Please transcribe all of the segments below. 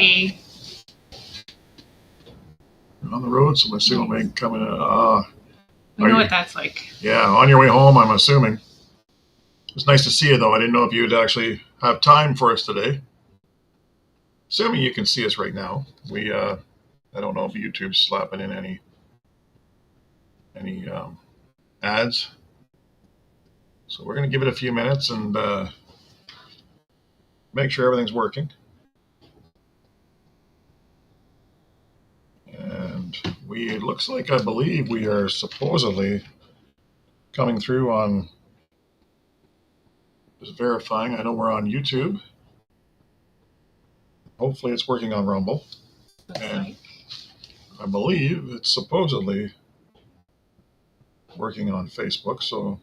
Hi. You're on the road, so my signal may come in. We know what that's like. Yeah, on your way home, I'm assuming. It's nice to see you, though. I didn't know if you'd actually have time for us today. Assuming you can see us right now. I don't know if YouTube's slapping in any ads. So we're going to give it a few minutes and make sure everything's working. And it looks like, I believe we are supposedly coming through on, just verifying. I know we're on YouTube. Hopefully it's working on Rumble. And I believe it's supposedly working on Facebook, so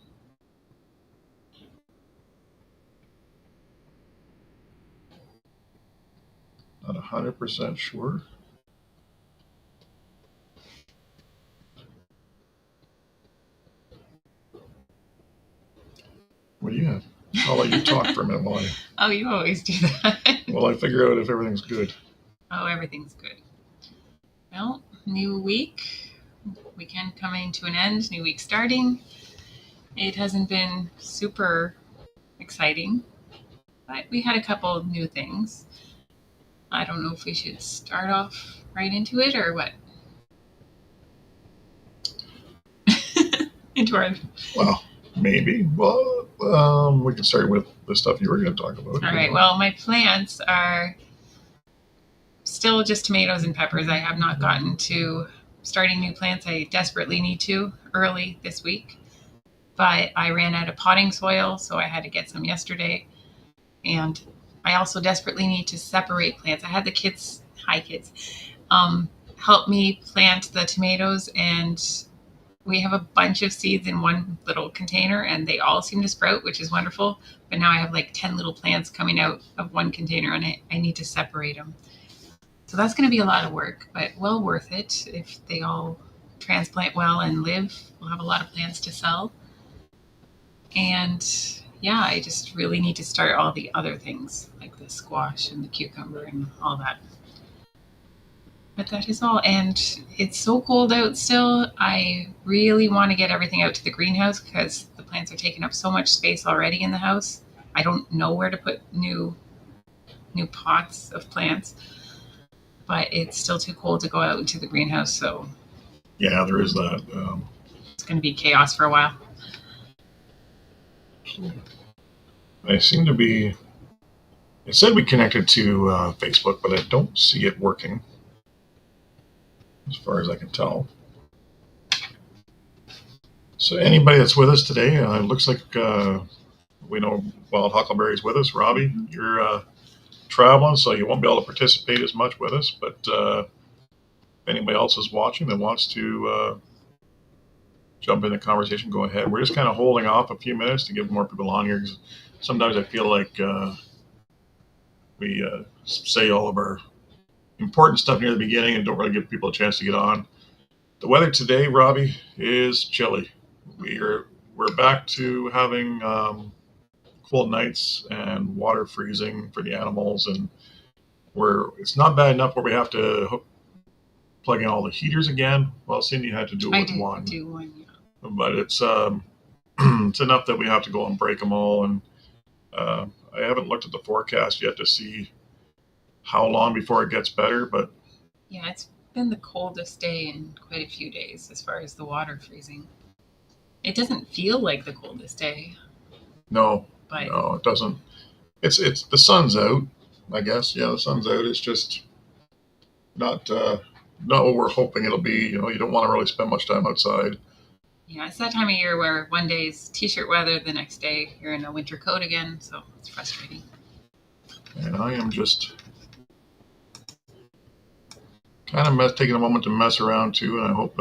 not 100% sure. What do you have? I'll let you talk for a minute while Oh, you always do that. Well, I figure out if everything's good. Oh, everything's good. Well, new week. Weekend coming to an end. New week starting. It hasn't been super exciting, but we had a couple of new things. I don't know if we should start off right into it or what. Well, maybe. Well, we can start with the stuff you were going to talk about. All right. Well, my plants are still just tomatoes and peppers. I have not gotten to starting new plants. I desperately need to early this week, but I ran out of potting soil, so I had to get some yesterday. And I also desperately need to separate plants. I had the kids, help me plant the tomatoes, and we have a bunch of seeds in one little container and they all seem to sprout, which is wonderful. But now I have like 10 little plants coming out of one container and I need to separate them. So that's going to be a lot of work, but well worth it. If they all transplant well and live, we'll have a lot of plants to sell. And yeah, I just really need to start all the other things like the squash and the cucumber and all that. But that is all. And it's so cold out still. I really want to get everything out to the greenhouse because the plants are taking up so much space already in the house. I don't know where to put new pots of plants, but it's still too cold to go out into the greenhouse. So yeah, there is that. It's going to be chaos for a while. I seem to be. It said we connected to Facebook, but I don't see it working, as far as I can tell. So anybody that's with us today, it looks like we know Wild Huckleberry's with us. Robbie, you're traveling, so you won't be able to participate as much with us. But if anybody else is watching that wants to jump in the conversation, go ahead. We're just kind of holding off a few minutes to give more people on here, because sometimes I feel like we say all of our important stuff near the beginning and don't really give people a chance to get on. The weather today, Robbie, is chilly. We're back to having cold nights and water freezing for the animals, and it's not bad enough where we have to plug in all the heaters again. Well, Cindy had to do it with one. Do one, yeah. But it's it's enough that we have to go and break them all. And I haven't looked at the forecast yet to see how long before it gets better. But yeah, it's been the coldest day in quite a few days as far as the water freezing. It doesn't feel like the coldest day. No, it doesn't. It's the sun's out, I guess. Yeah, the sun's out. It's just not what we're hoping it'll be. You don't want to really spend much time outside. Yeah, it's that time of year where one day is t-shirt weather, the next day you're in a winter coat again, so it's frustrating. And I am just kind of taking a moment to mess around too, and I hope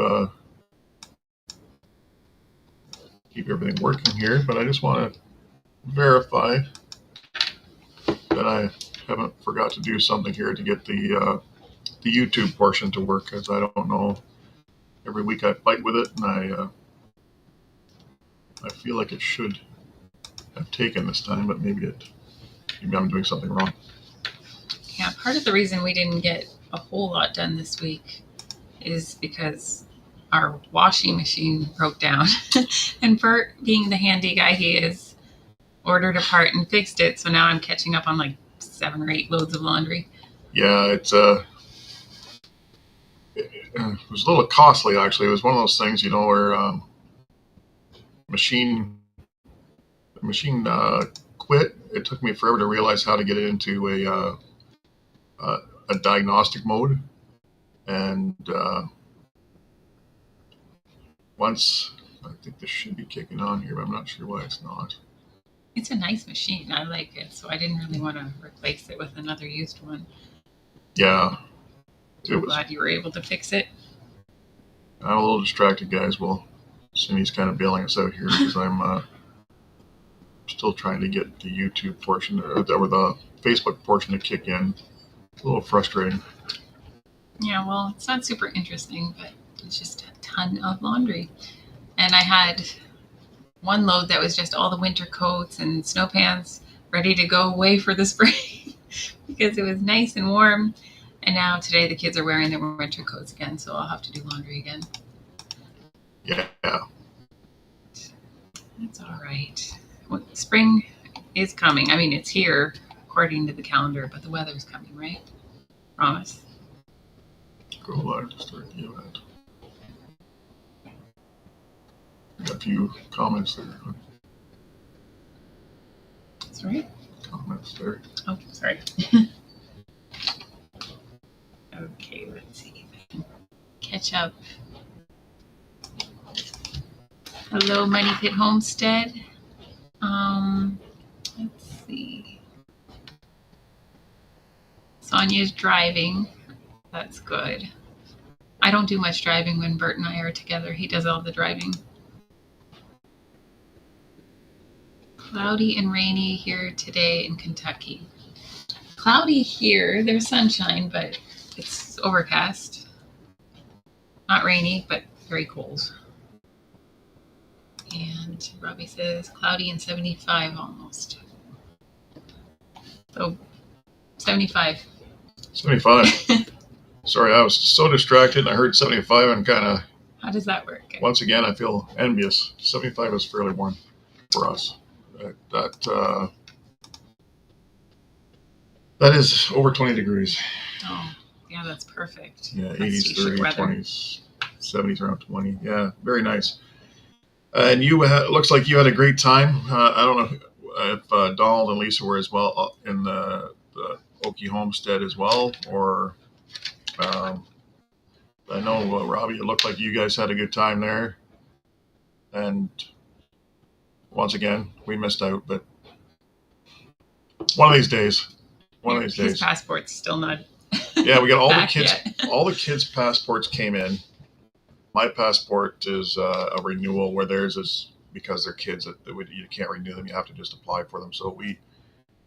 keep everything working here. But I just want to verify that I haven't forgot to do something here to get the YouTube portion to work, because I don't know. Every week I fight with it, and I feel like it should have taken this time, but maybe I'm doing something wrong. Yeah, part of the reason we didn't get a whole lot done this week is because our washing machine broke down. And Bert, being the handy guy he is, ordered a part and fixed it. So now I'm catching up on like 7 or 8 loads of laundry. Yeah, it was a little costly, actually. It was one of those things, where machine quit. It took me forever to realize how to get it into a diagnostic mode. And once, I think this should be kicking on here, but I'm not sure why it's not. It's a nice machine. I like it. So I didn't really want to replace it with another used one. Yeah. I'm glad you were able to fix it. I'm a little distracted, guys. Well, Cindy's kind of bailing us out here because I'm still trying to get the YouTube portion or the Facebook portion to kick in. It's a little frustrating. Yeah, well, it's not super interesting, but it's just a ton of laundry. And I had one load that was just all the winter coats and snow pants ready to go away for the spring because it was nice and warm. And now today the kids are wearing their winter coats again, so I'll have to do laundry again. Yeah. That's all right. Well, spring is coming. I mean, it's here according to the calendar, but the weather's coming, right? Promise. Go live to start the event. Got a few comments there. That's right. Comments there. Oh, sorry. Okay, let's see if I can catch up. Hello, Money Pit Homestead. Let's see. Sonia's driving. That's good. I don't do much driving when Bert and I are together. He does all the driving. Cloudy and rainy here today in Kentucky. Cloudy here. There's sunshine, but it's overcast. Not rainy, but very cold. And Robbie says cloudy and 75 almost. So 75. 75. Sorry, I was so distracted and I heard 75 and kind of... How does that work? Once again, I feel envious. 75 is fairly warm for us. That is over 20 degrees. Oh, yeah, that's perfect. Yeah, That's 80s, t-shirt 30s, weather. 20s, 70s around 20. Yeah, very nice. And you looks like you had a great time. I don't know if Donald and Lisa were as well in the Acre Homestead as well, or I know Robbie, it looked like you guys had a good time there. And once again, we missed out, but one of these days. His passport's still not. Yeah, we got all the back kids. yet. All the kids' passports came in. My passport is a renewal, where theirs is because they're kids. You can't renew them; you have to just apply for them. So we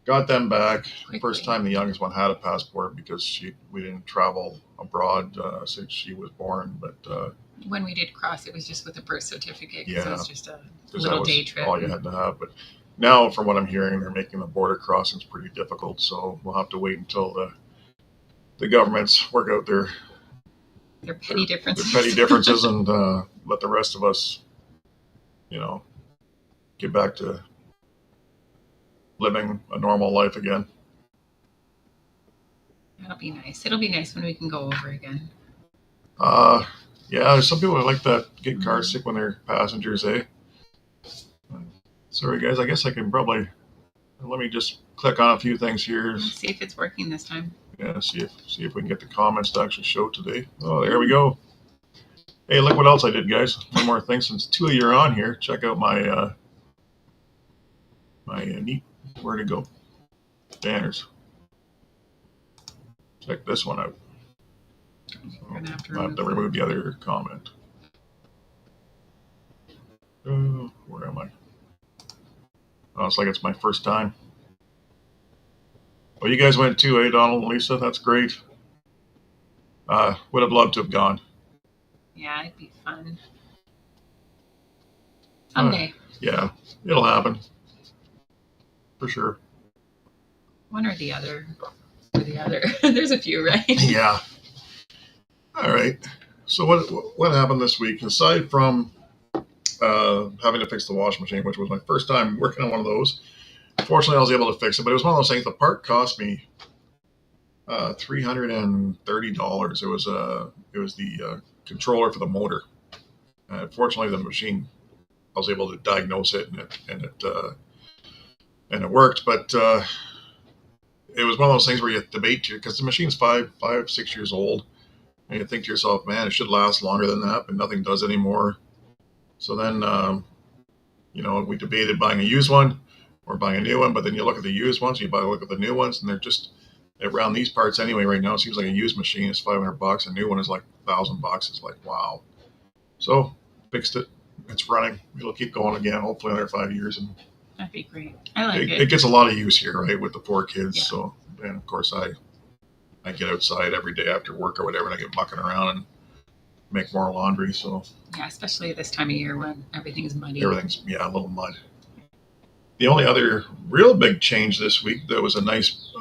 got them back. Quickly. First time the youngest one had a passport because we didn't travel abroad since she was born. But When we did cross, it was just with a birth certificate. Yeah. So it was just a 'cause little that was day trip. all you had to have. But now, from what I'm hearing, they're making the border crossings pretty difficult. So we'll have to wait until the governments work out their petty differences. Their petty differences and let the rest of us, get back to living a normal life again. That'll be nice. It'll be nice when we can go over again. Yeah, there's some people that like that get car sick when they're passengers, eh? Sorry, guys. I guess I can probably let me just click on a few things here. Let's see if it's working this time. Yeah, see if we can get the comments to actually show today. Oh, there we go. Hey, look what else I did, guys. One more thing, since 2 of you are on here, check out my neat, where to go, banners. Check this one out. We're gonna have to I have to remove the other comment. Where am I? Oh, it's like it's my first time. Well, you guys went too, eh, Donald and Lisa? That's great. Would have loved to have gone. Yeah, it'd be fun. Someday. Yeah, it'll happen. For sure. One or the other. or the other. There's a few, right? Yeah. All right. So what happened this week? Aside from having to fix the washing machine, which was my first time working on one of those, fortunately I was able to fix it. But it was one of those things. The part cost me $330. It was the controller for the motor. Fortunately, the machine, I was able to diagnose it, and it worked. But it was one of those things where you debate because the machine's 6 years old, and you think to yourself, man, it should last longer than that, but nothing does anymore. So then, we debated buying a used one or buying a new one. But then you look at the used ones, you look at the new ones, and they're just around these parts anyway. Right now, it seems like a used machine is $500. A new one is like $1,000. It's like, wow. So fixed it. It's running. It'll keep going again. Hopefully another 5 years, and that'd be great. I like it. It gets a lot of use here, right, with the 4 kids. Yeah. So, and of course, I get outside every day after work or whatever, and I get mucking around and make more laundry. So yeah, especially this time of year when everything's muddy. Everything's a little mud. The only other real big change this week that was a nice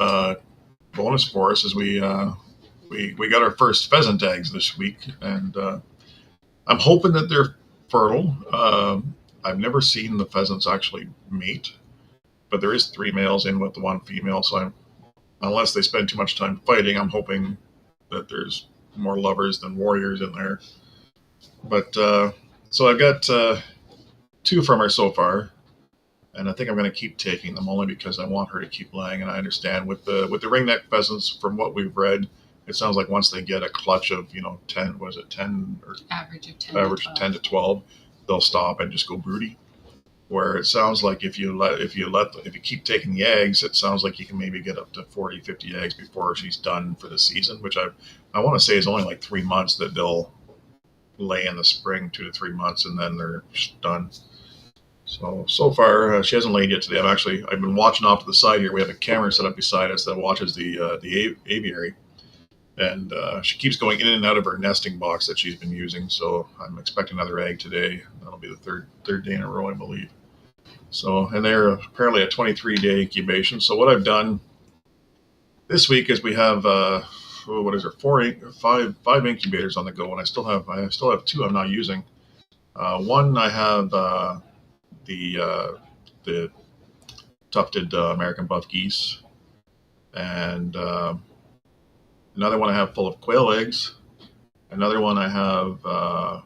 bonus for us is we got our first pheasant eggs this week, and I'm hoping that they're fertile. I've never seen the pheasants actually mate, but there is 3 males in with the 1 female. So unless they spend too much time fighting, I'm hoping that there's more lovers than warriors in there. But so I've got 2 from her so far, and I think I'm going to keep taking them only because I want her to keep laying. And I understand with the ringneck pheasants, from what we've read, it sounds like once they get a clutch of 10, was it 10 or average of 10, average 10 to 12, they'll stop and just go broody. Where it sounds like if you keep taking the eggs, it sounds like you can maybe get up to 40, 50 eggs before she's done for the season, which I want to say is only like 3 months that they'll lay in the spring, 2 to 3 months, and then they're done. So far, she hasn't laid yet today. I've been watching off to the side here. We have a camera set up beside us that watches the aviary, and she keeps going in and out of her nesting box that she's been using. So I'm expecting another egg today. That'll be the third day in a row, I believe. So, and they're apparently a 23-day incubation. So what I've done this week is we have five incubators on the go, and I still have 2 I'm not using. One I have the tufted American buff geese, and another one I have full of quail eggs. Another one I have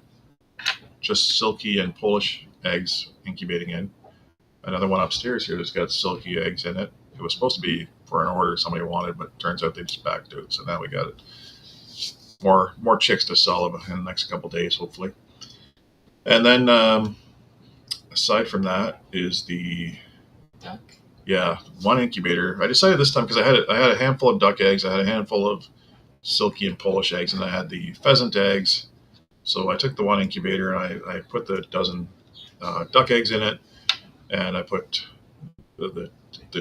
just silky and Polish eggs incubating in. Another one upstairs here that's got silky eggs in it. It was supposed to be for an order somebody wanted, but it turns out they just backed out. So now we got it. More chicks to sell in the next couple of days, hopefully. And then aside from that is the duck. Yeah, 1 incubator. I decided this time because I had a handful of duck eggs, I had a handful of silky and Polish eggs, and I had the pheasant eggs. So I took the 1 incubator and I put the dozen duck eggs in it, and I put the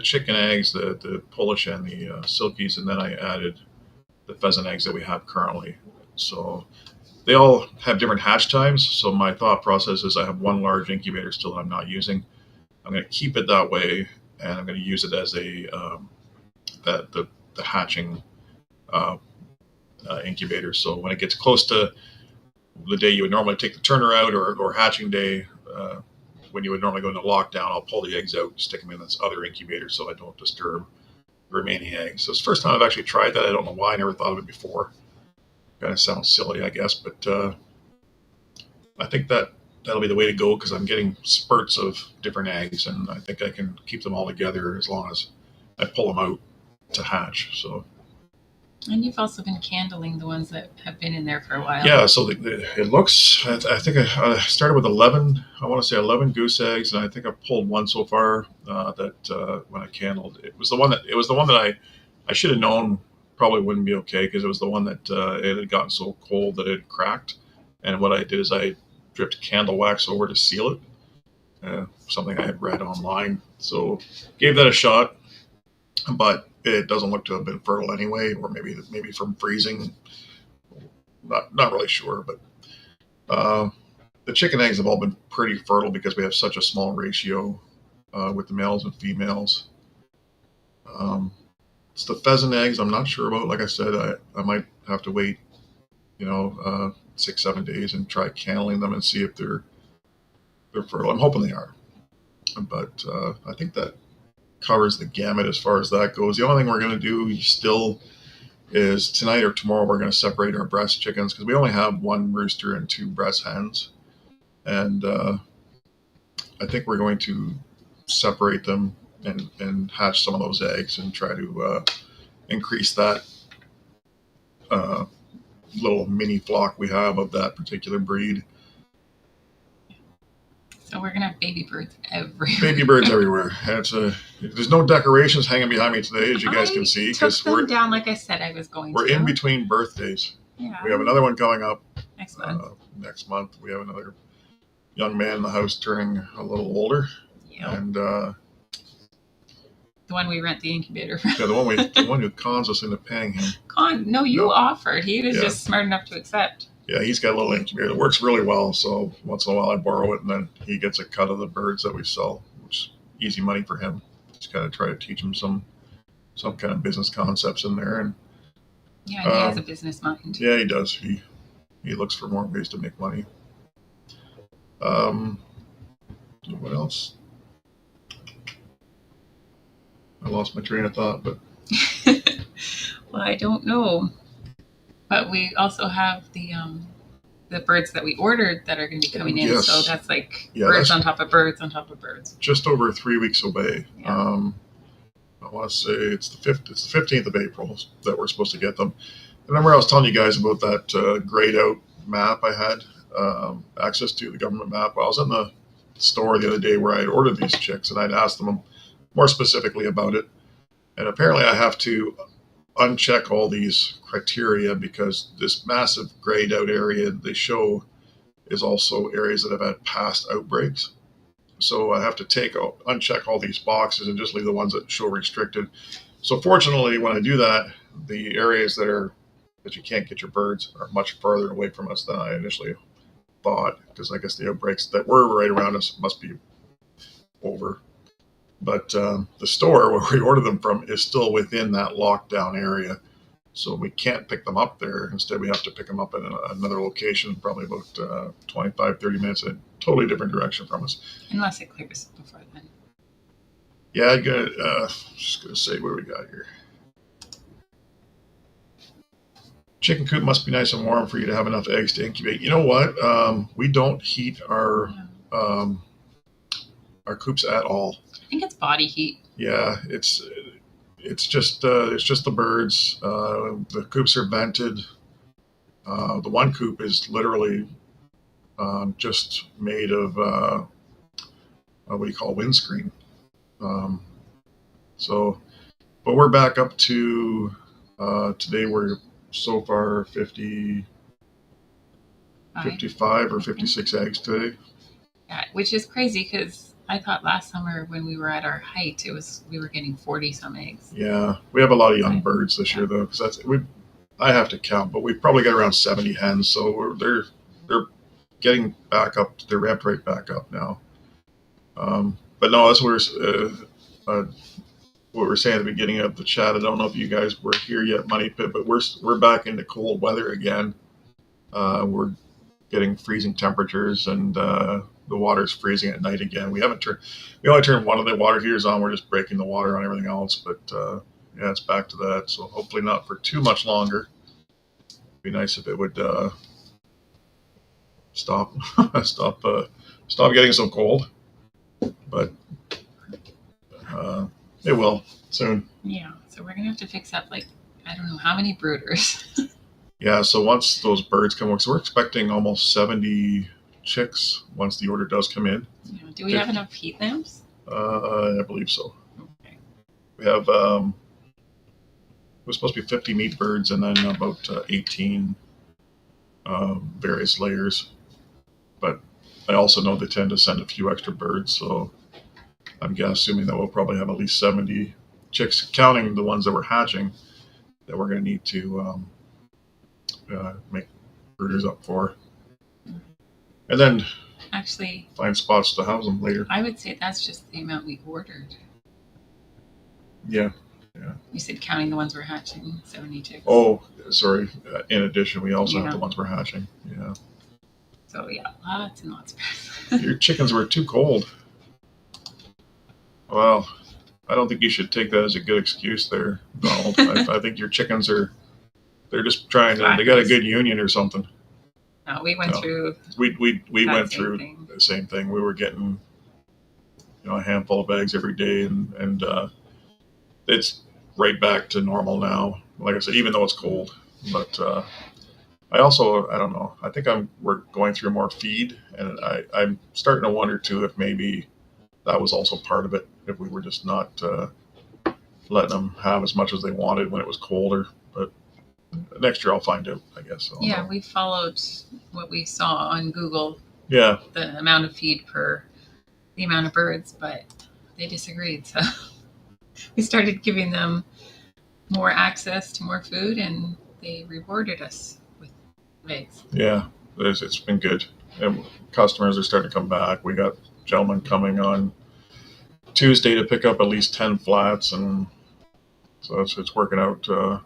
chicken eggs, the Polish and the silkies, and then I added the pheasant eggs that we have currently. So they all have different hatch times. So my thought process is I have 1 large incubator still that I'm not using. I'm going to keep it that way, and I'm going to use it as the hatching incubator. So when it gets close to the day you would normally take the turner out, or hatching day, when you would normally go into lockdown, I'll pull the eggs out, stick them in this other incubator so I don't disturb the remaining eggs. So it's the first time I've actually tried that. I don't know why I never thought of it before. Kind of sounds silly, I guess, but I think that'll be the way to go because I'm getting spurts of different eggs, and I think I can keep them all together as long as I pull them out to hatch. So. And you've also been candling the ones that have been in there for a while. Yeah, so it looks, I think I started with 11, I want to say 11 goose eggs, and I think I've pulled 1 so far that when I candled. It was the one that I should have known probably wouldn't be okay because it was the one that it had gotten so cold that it had cracked. And what I did is I dripped candle wax over to seal it, something I had read online. So gave that a shot, but it doesn't look to have been fertile anyway, or maybe from freezing. Not really sure, but the chicken eggs have all been pretty fertile because we have such a small ratio with the males and females. It's the pheasant eggs I'm not sure about. Like I said, I might have to wait, 6-7 days and try canneling them and see if they're fertile. I'm hoping they are, but I think that covers the gamut as far as that goes. The only thing we're going to do still is tonight or tomorrow we're going to separate our breast chickens because we only have one rooster and 2 breast hens, and I think we're going to separate them and hatch some of those eggs and try to increase that little mini flock we have of that particular breed. So we're gonna have baby birds everywhere. Baby birds everywhere. There's no decorations hanging behind me today, as you guys can see, because we're down. Like I said, I was going. We're in between birthdays. Yeah. We have another one coming up next month. Next month, we have another young man in the house turning a little older. Yeah. And the one we rent the incubator from. Yeah, the one who cons us into paying him. No, you offered. He was just smart enough to accept. Yeah, he's got a little incubator that works really well. So once in a while I borrow it, and then he gets a cut of the birds that we sell, which is easy money for him. Just kind of try to teach him some kind of business concepts in there. And yeah, he has a business mind. Yeah, he does. He looks for more ways to make money. What else? I lost my train of thought, but well, I don't know. But we also have the birds that we ordered that are going to be coming in. Yes. So that's like birds on top of birds on top of birds. Just over 3 weeks away. Yeah. I want to say it's the 15th of April that we're supposed to get them. Remember I was telling you guys about that grayed out map I had access to, the government map. I was in the store the other day where I had ordered these chicks, and I'd asked them more specifically about it. And apparently I have to uncheck all these criteria because this massive grayed out area they show is also areas that have had past outbreaks. So I have to uncheck all these boxes and just leave the ones that show restricted. So fortunately, when I do that, the areas that you can't get your birds are much farther away from us than I initially thought, because I guess the outbreaks that were right around us must be over. But the store where we ordered them from is still within that lockdown area. So we can't pick them up there. Instead, we have to pick them up in another location, probably about 25, 30 minutes in a totally different direction from us. Unless it clears before then. Yeah, just going to say what we got here. Chicken coop must be nice and warm for you to have enough eggs to incubate. You know what? We don't heat our coops at all. I think it's body heat. Yeah, it's just the birds. The coops are vented. The one coop is literally just made of what do you call windscreen. But we're back up to today. We're so far 55 or 56 eggs today. Yeah, which is crazy because I thought last summer when we were at our height, we were getting 40 some eggs. Yeah, we have a lot of young birds this year though, because I have to count, but we've probably got around 70 hens, so they're getting back up. They're ramped right back up now. But no, that's what we're saying at the beginning of the chat. I don't know if you guys were here yet, Money Pit, but we're back into cold weather again. We're getting freezing temperatures, and the water's freezing at night again. We only turned one of the water heaters on. We're just breaking the water on everything else, but yeah, it's back to that. So hopefully not for too much longer. It'd be nice if it would stop getting so cold, but it will soon. Yeah, so we're gonna have to fix up I don't know how many brooders. Yeah, so once those birds come, so we're expecting almost 70 chicks once the order does come in. Yeah. Do we have enough heat lamps? I believe so. Okay. We have it was supposed to be 50 meat birds and then about 18 various layers. But I also know they tend to send a few extra birds, so I'm assuming that we'll probably have at least 70 chicks, counting the ones that we're hatching, that we're going to need to make brooders up for. And then actually find spots to house them later. I would say that's just the amount we ordered. Yeah. Yeah. You said counting the ones we're hatching, 72. Oh, sorry. In addition, we also have Yeah. the ones we're hatching. Yeah. So yeah, lots and lots of birds. Your chickens were too cold. Well, I don't think you should take that as a good excuse there, Donald. I think your chickens they're just trying to, they got a good union or something. No, we went No. through We that went same through thing. the same thing. We were getting, a handful of eggs every day, and it's right back to normal now. Like I said, even though it's cold, but I don't know. I think we're going through more feed, and I'm starting to wonder too if maybe that was also part of it. If we were just not letting them have as much as they wanted when it was colder. But next year I'll find out, I guess. Yeah, we followed what we saw on Google. Yeah. The amount of feed per the amount of birds, but they disagreed. So we started giving them more access to more food, and they rewarded us with eggs. Yeah, it's been good. And customers are starting to come back. We got gentlemen coming on Tuesday to pick up at least 10 flats, and so it's working out.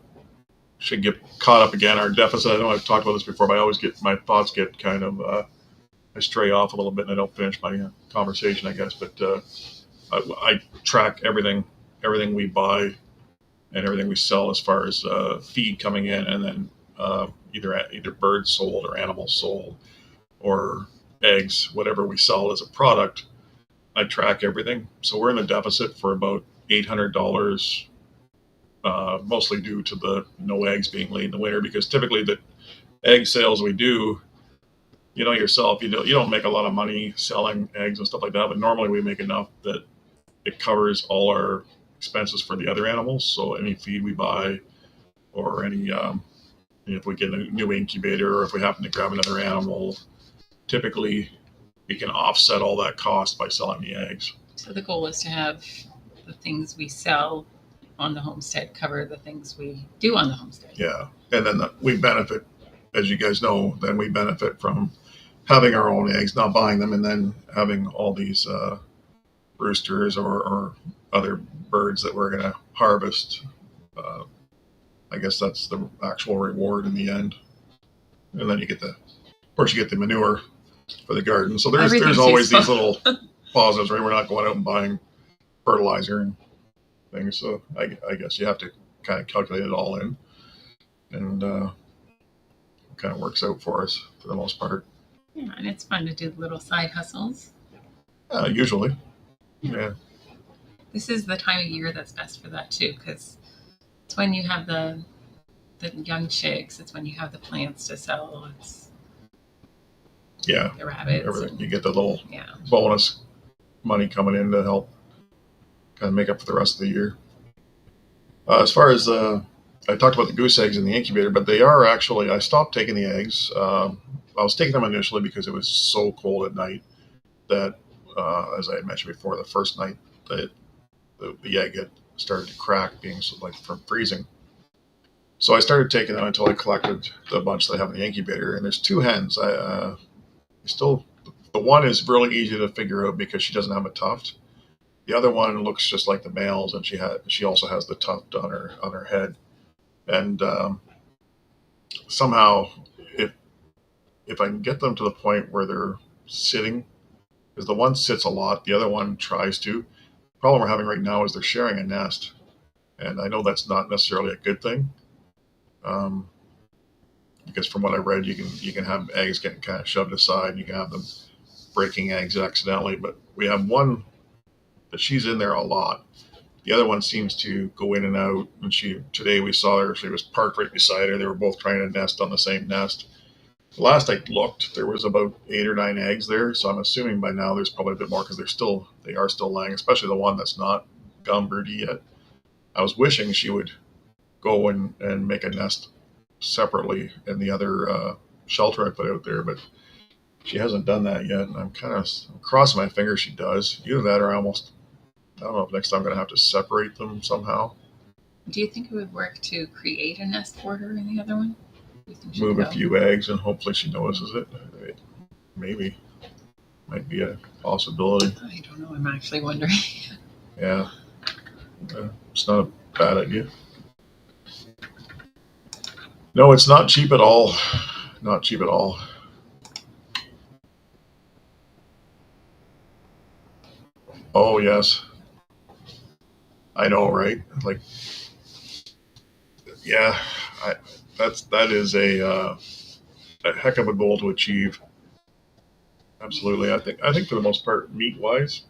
Should get caught up again. Our deficit, I know I've talked about this before, but I always my thoughts get kind of, I stray off a little bit and I don't finish my conversation, I guess. But I track everything we buy and everything we sell as far as feed coming in, and then either birds sold or animals sold or eggs, whatever we sell as a product. I track everything. So we're in a deficit for about $800, mostly due to the no eggs being laid in the winter, because typically the egg sales we do, yourself, you don't make a lot of money selling eggs and stuff like that, but normally we make enough that it covers all our expenses for the other animals. So any feed we buy, or any if we get a new incubator, or if we happen to grab another animal, typically we can offset all that cost by selling the eggs. So the goal is to have the things we sell on the homestead cover the things we do on the homestead. Yeah, and then we benefit, as you guys know, then we benefit from having our own eggs, not buying them, and then having all these roosters or other birds that we're going to harvest. I guess that's the actual reward in the end. And then you get of course you get the manure for the garden. So there's always these little positives, right? We're not going out and buying fertilizer and things. So I guess you have to kind of calculate it all in, and it kind of works out for us for the most part. Yeah, and it's fun to do little side hustles. Usually, yeah. This is the time of year that's best for that too, because it's when you have the young chicks. It's when you have the plants to sell. It's the rabbits. Everything. You get the little bonus money coming in to help kind of make up for the rest of the year. As far as I talked about the goose eggs in the incubator, but they are actually, I stopped taking the eggs. I was taking them initially because it was so cold at night that, as I had mentioned before, the first night that the egg had started to crack, being from freezing. So I started taking them until I collected the bunch that I have in the incubator. And there's two hens. The one is really easy to figure out because she doesn't have a tuft. The other one looks just like the males, and she also has the tuft on her head. And somehow, if I can get them to the point where they're sitting, because the one sits a lot, the other one tries to. The problem we're having right now is they're sharing a nest, and I know that's not necessarily a good thing, because from what I read, you can have eggs getting kind of shoved aside, and you can have them breaking eggs accidentally. But we have one that she's in there a lot. The other one seems to go in and out, and today we saw her. She was parked right beside her. They were both trying to nest on the same nest. The last I looked, there was about 8 or 9 eggs there, so I'm assuming by now there's probably a bit more, because they are still laying, especially the one that's not gum broody yet. I was wishing she would go and make a nest separately in the other shelter I put out there, but she hasn't done that yet, and I'm crossing my fingers she does. Either that, or I don't know if next time I'm going to have to separate them somehow. Do you think it would work to create a nest for her in the other one? Move a few eggs, and hopefully she notices it. Maybe. Might be a possibility. I don't know. I'm actually wondering. Yeah. It's not bad idea. No, it's not cheap at all. Not cheap at all. Oh yes, I know, right? Like, yeah, that is a heck of a goal to achieve. Absolutely. I think for the most part, meat wise,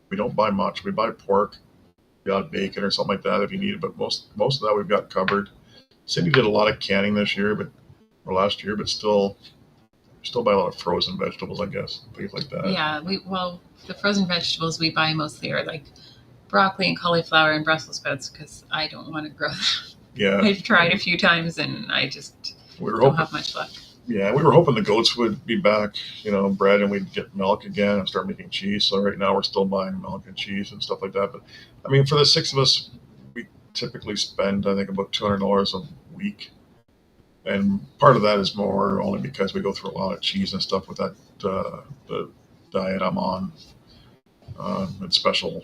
we don't buy much. We buy pork, we got bacon or something like that if you need it, but most of that we've got covered. Cindy did a lot of canning this year, or last year, but still buy a lot of frozen vegetables, I guess, things like that. Yeah, the frozen vegetables we buy mostly are like broccoli and cauliflower and Brussels sprouts because I don't want to grow them. Yeah, I've tried a few times and I just we were don't hoping. have much luck. Yeah, we were hoping the goats would be back, bred, and we'd get milk again and start making cheese. So right now we're still buying milk and cheese and stuff like that. But I mean, for the six of us, we typically spend, I think, about $200 a week, and part of that is more only because we go through a lot of cheese and stuff with that the diet I'm on. It's special,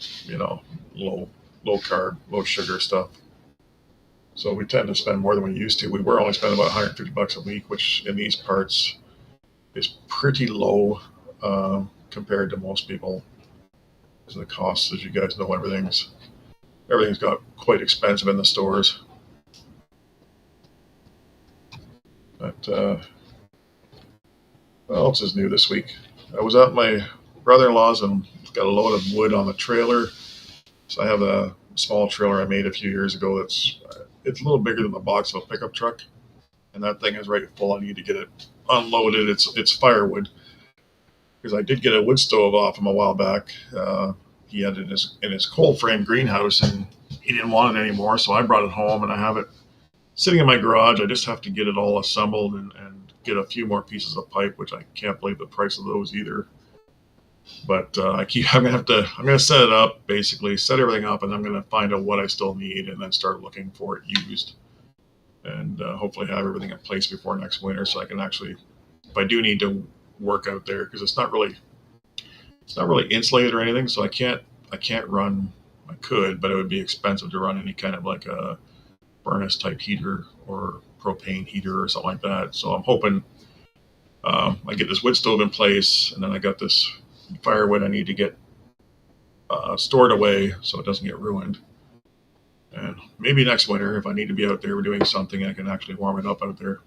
low carb, low sugar stuff. So we tend to spend more than we used to. We were only spending about $150 a week, which in these parts is pretty low compared to most people. Because the costs, as you guys know, everything's got quite expensive in the stores. But what else is new this week? I was at my brother-in-law's and got a load of wood on the trailer. So I have a small trailer I made a few years ago it's a little bigger than the box of a pickup truck, and that thing is right full. I need to get it unloaded. It's firewood because I did get a wood stove off him a while back. He had it in his cold frame greenhouse, and he didn't want it anymore. So I brought it home, and I have it sitting in my garage. I just have to get it all assembled and get a few more pieces of pipe, which I can't believe the price of those either. But I'm gonna set it up, basically set everything up, and I'm gonna find out what I still need, and then start looking for it used, and hopefully have everything in place before next winter, so I can actually, if I do need to work out there, because it's not really insulated or anything, so I can't run. I could, but it would be expensive to run any kind of like a furnace type heater or propane heater or something like that. So I'm hoping I get this wood stove in place, and then I got this firewood I need to get stored away so it doesn't get ruined. And maybe next winter, if I need to be out there doing something, I can actually warm it up out there.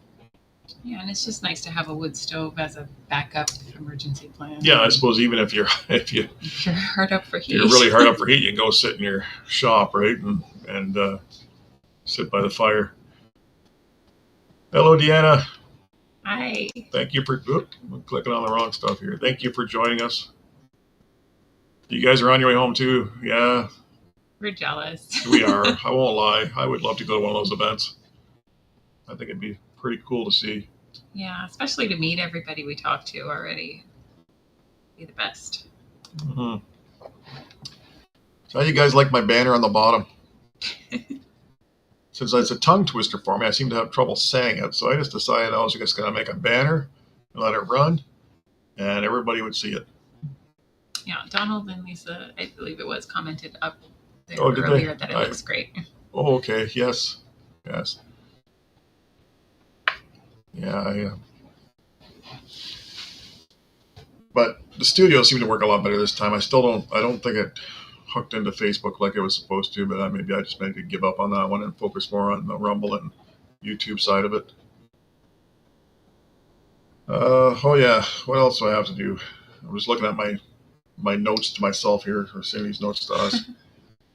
Yeah, and it's just nice to have a wood stove as a backup emergency plan. Yeah, I suppose even if you're hard up for heat, you're really hard up for heat, you can go sit in your shop, right, and sit by the fire. Hello, Deanna. Hi. Thank you for. I'm clicking on the wrong stuff here. Thank you for joining us. You guys are on your way home too. Yeah. We're jealous. We are. I won't lie. I would love to go to one of those events. I think it'd be pretty cool to see. Yeah, especially to meet everybody we talked to already. Be the best. Mm-hmm. So how you guys like my banner on the bottom? Since it's a tongue twister for me, I seem to have trouble saying it. So I just decided I was just going to make a banner and let it run, and everybody would see it. Yeah, Donald and Lisa, I believe it was, commented up there Oh, did earlier they? that it looks great. Oh, okay. Yes. Yeah. But the studio seemed to work a lot better this time. I don't think it hooked into Facebook like it was supposed to, but maybe I just maybe give up on that one and focus more on the Rumble and YouTube side of it. Oh yeah, what else do I have to do? I'm just looking at my notes to myself here, or Cindy's notes to us.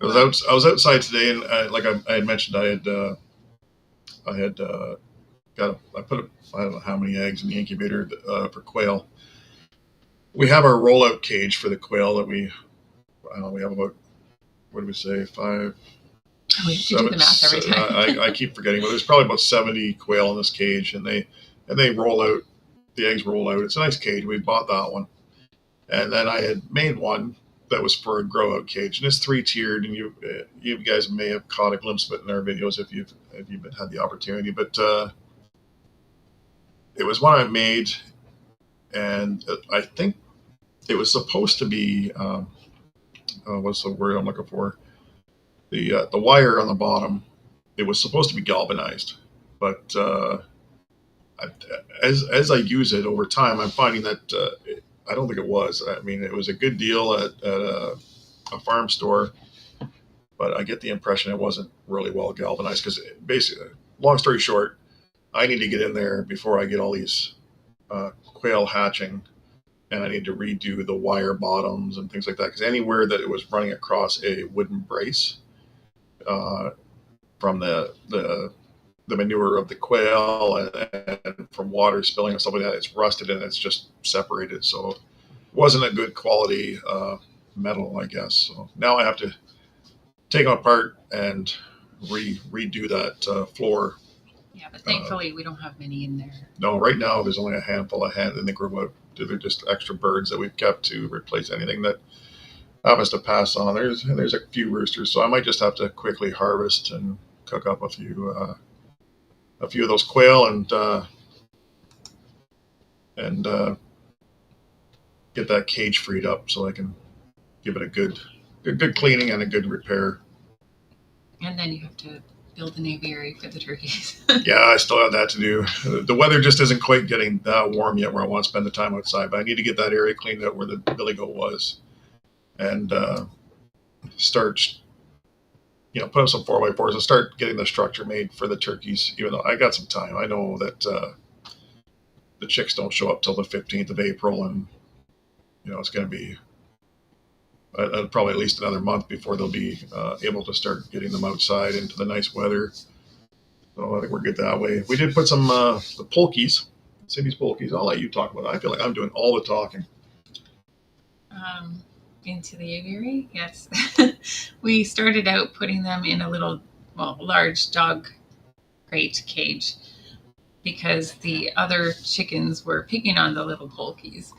I was outside today, and like I had mentioned, I put I don't know how many eggs in the incubator for quail. We have our rollout cage for the quail that we have about, what do we say, 5. We have to do the math every time. I keep forgetting, but there's probably about 70 quail in this cage, and they roll out. The eggs roll out. It's a nice cage. We bought that one, and then I had made one that was for a grow out cage, and it's 3-tiered. And you guys may have caught a glimpse of it in our videos if you've had the opportunity. But it was one I made, and I think it was supposed to be what's the word I'm looking for? the wire on the bottom, it was supposed to be galvanized, but as I use it over time, I'm finding that I don't think it was. I mean, it was a good deal at a farm store, but I get the impression it wasn't really well galvanized because basically, long story short, I need to get in there before I get all these quail hatching, and I need to redo the wire bottoms and things like that because anywhere that it was running across a wooden brace from the manure of the quail and from water spilling and stuff like that, it's rusted and it's just separated. So it wasn't a good quality metal, I guess. So now I have to take them apart and redo that floor. Yeah, but thankfully we don't have many in there. No, right now there's only a handful of hens, and they're just extra birds that we've kept to replace anything that happens to pass on. There's a few roosters, so I might just have to quickly harvest and cook up a few of those quail and get that cage freed up so I can give it a good cleaning and a good repair. And then you have to build an aviary for the turkeys. Yeah, I still have that to do. The weather just isn't quite getting that warm yet where I want to spend the time outside, but I need to get that area cleaned out where the billy goat was and start, put up some 4x4s and start getting the structure made for the turkeys, even though I got some time. I know that the chicks don't show up till the 15th of April, and, it's going to be probably at least another month before they'll be able to start getting them outside into the nice weather. So I think we're good that way. We did put some the polkies, Cindy's polkies. I'll let you talk about it. I feel like I'm doing all the talking. Into the aviary, yes. We started out putting them in a large dog crate cage because the other chickens were picking on the little polkies.